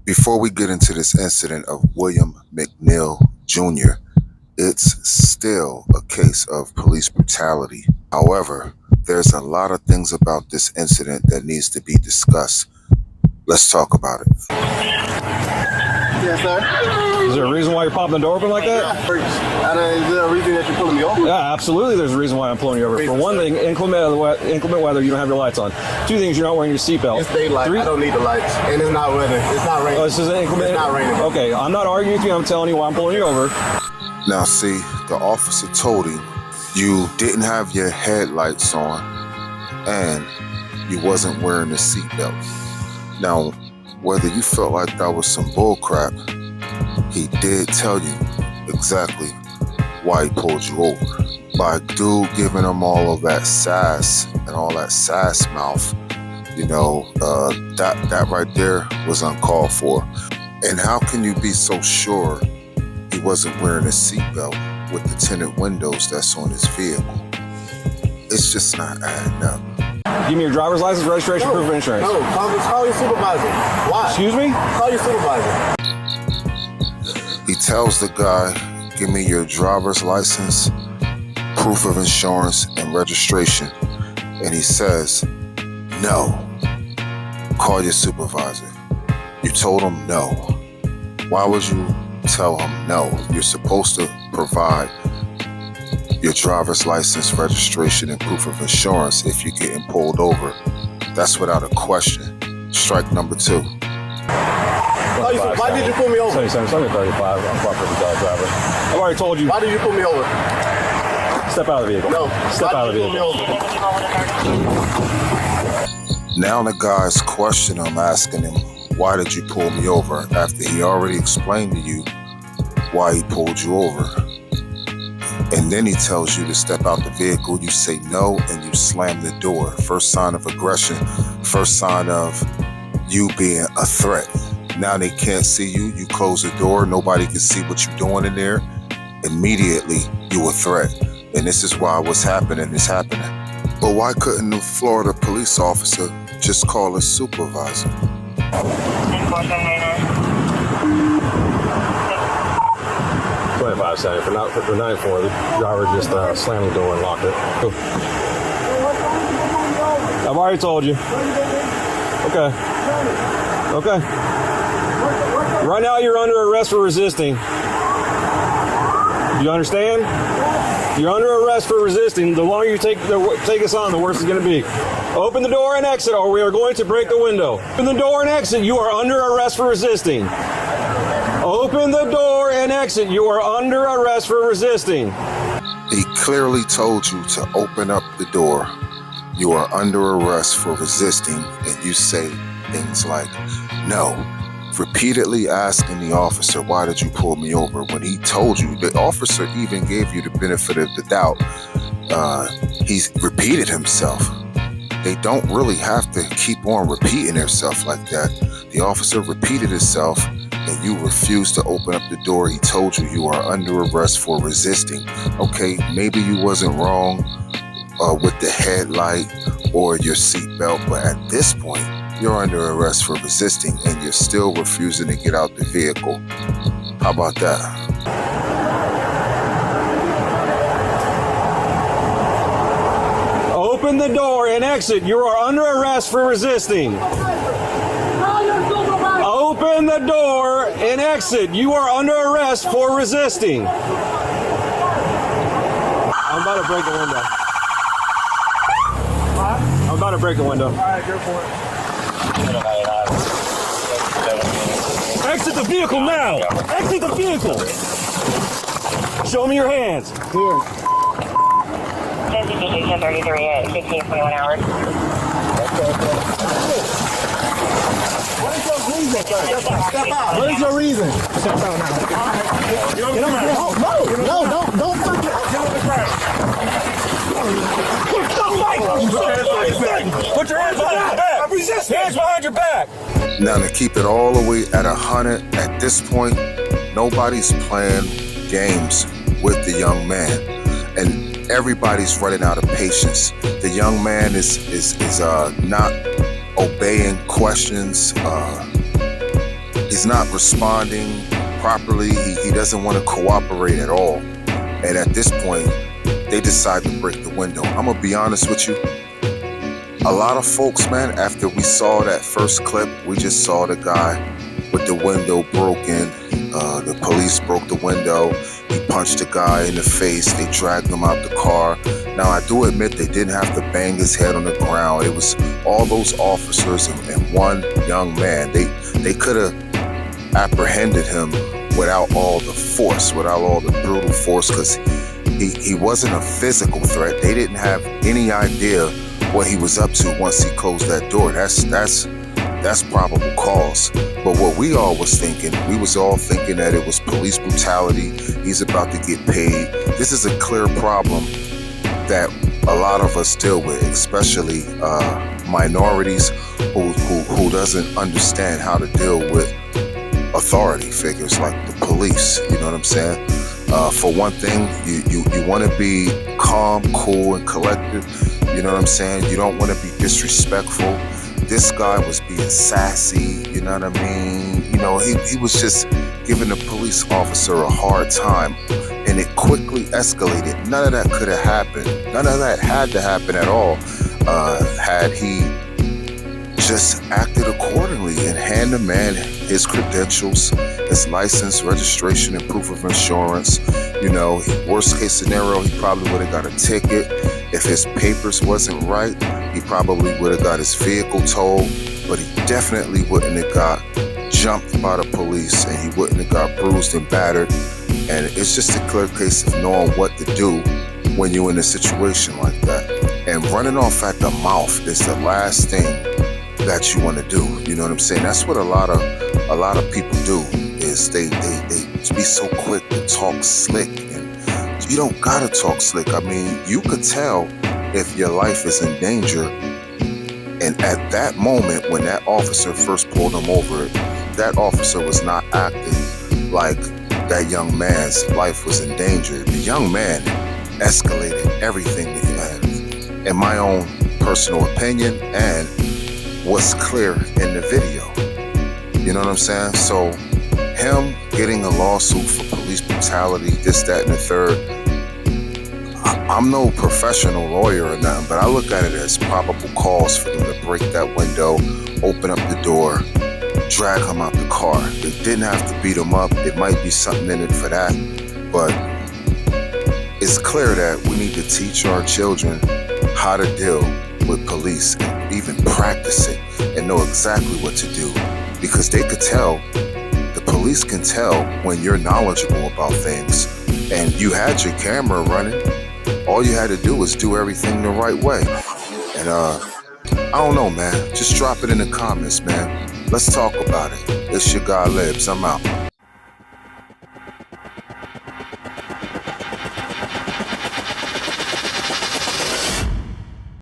Before we get into this incident of William McNeil Jr., it's still a case of police brutality. However, there's a lot of things about this incident that needs to be discussed. Let's talk about it. Yes, sir. Is there a reason why you're popping the door open like that? Is there a reason that you're pulling me over? Yeah, absolutely. There's a reason why I'm pulling you over. For one thing, inclement weather, you don't have your lights on. Two things, you're not wearing your seatbelt. It's daylight. I don't need the lights. And it's not weather. It's not raining. Oh, this is inclement. It's not raining. Okay, I'm not arguing with you. I'm telling you why I'm pulling you over. Now, see, the officer told him you didn't have your headlights on and you wasn't wearing the seatbelt. Now, whether you felt like that was some bull crap, he did tell you exactly why he pulled you over. By dude giving him all of that sass and all that sass mouth, that right there was uncalled for. And how can you be so sure he wasn't wearing a seatbelt with the tinted windows that's on his vehicle? It's just not adding up. Give me your driver's license, registration, proof of insurance. No, call your supervisor. Why? Excuse me? Call your supervisor. He tells the guy, give me your driver's license, proof of insurance, and registration. And he says, no. Call your supervisor. You told him no. Why would you tell him no? You're supposed to provide your driver's license, registration, and proof of insurance if you're getting pulled over. That's without a question. Strike number 2. Why did you pull me over? 37, 35. I'm properly driver. I've already told you. Why did you pull me over? Step out of the vehicle. No. Step out of the vehicle. Now the guy's questioning him, asking him, why did you pull me over? After he already explained to you why he pulled you over. And then he tells you to step out the vehicle. You say no, and you slam the door. First sign of aggression. First sign of you being a threat. Now they can't see you. You close the door. Nobody can see what you're doing in there. Immediately, you a threat. And this is why what's happening is happening. But why couldn't the Florida police officer just call his supervisor? 25 seconds. For 9-4, the driver just slammed the door and locked it. Cool. I've already told you. Okay. Okay. Right now you're under arrest for resisting. You understand? You're under arrest for resisting. The longer you take us on, the worse it's going to be. Open the door and exit, or we are going to break the window. Open the door and exit. You are under arrest for resisting. Open the door and exit. You are under arrest for resisting. He clearly told you to open up the door. You are under arrest for resisting, and you say things like, no. Repeatedly asking the officer, why did you pull me over? When he told you, the officer even gave you the benefit of the doubt. He's repeated himself. They don't really have to keep on repeating themselves like that. The officer repeated himself, and you refused to open up the door. He told you you are under arrest for resisting. Okay, maybe you wasn't wrong with the headlight or your seatbelt, but at this point, you're under arrest for resisting, and you're still refusing to get out the vehicle. How about that? Open the door and exit. You are under arrest for resisting. Open the door and exit. You are under arrest for resisting. I'm about to break the window. I'm about to break the window. All right, go for it. Exit the vehicle now! Exit the vehicle! Show me your hands. Here. 1033 at 1521 hours. What is your reason, sir? Step out. What is your reason? Step out now. No, don't touch it. Get on the ground. Put your hands behind your back! I'm resisting! Hands behind your back! Now, to keep it all the way at 100, at this point, nobody's playing games with the young man, and everybody's running out of patience. The young man is not obeying questions. He's not responding properly. He doesn't want to cooperate at all. And at this point, they decide to break the window. I'm gonna be honest with you. A lot of folks, man, after we saw that first clip, we just saw the guy with the window broken. The police broke the window. He punched the guy in the face. They dragged him out the car. Now, I do admit they didn't have to bang his head on the ground. It was all those officers and one young man. They could have apprehended him without all the force, without all the brutal force, because he wasn't a physical threat. They didn't have any idea what he was up to once he closed that door. That's probable cause. But what we all was thinking, we was all thinking that it was police brutality. He's about to get paid. This is a clear problem that a lot of us deal with, especially minorities who doesn't understand how to deal with authority figures like the police. You know what I'm saying? For one thing, you want to be calm, cool, and collected. You know what I'm saying? You don't want to be disrespectful. This guy was being sassy, you know what I mean? You know, he was just giving the police officer a hard time, and it quickly escalated. None of that could have happened. None of that had to happen at all had he just acted accordingly and hand the man his credentials, his license, registration, and proof of insurance. You know, worst case scenario, he probably would have got a ticket. If his papers wasn't right, he probably would have got his vehicle towed, but he definitely wouldn't have got jumped by the police, and he wouldn't have got bruised and battered. And it's just a clear case of knowing what to do when you're in a situation like that. And running off at the mouth is the last thing that you want to do. You know what I'm saying? That's what a lot of people do, is they be so quick to talk slick. And you don't gotta talk slick. I mean, you could tell if your life is in danger. And at that moment, when that officer first pulled him over, that officer was not acting like that young man's life was in danger. The young man escalated everything, in my own personal opinion, and what's clear in the video. You know what I'm saying? So him getting a lawsuit for police brutality, this, that, and the third, I'm no professional lawyer or nothing, but I look at it as probable cause for them to break that window, open up the door, drag him out the car. They didn't have to beat him up. It might be something in it for that, but it's clear that we need to teach our children how to deal with police and even practice it and know exactly what to do, because they could tell, the police can tell when you're knowledgeable about things and you had your camera running. All you had to do was do everything the right way. And I don't know, man, just drop it in the comments, man. Let's talk about it. It's your guy Libs. I'm out.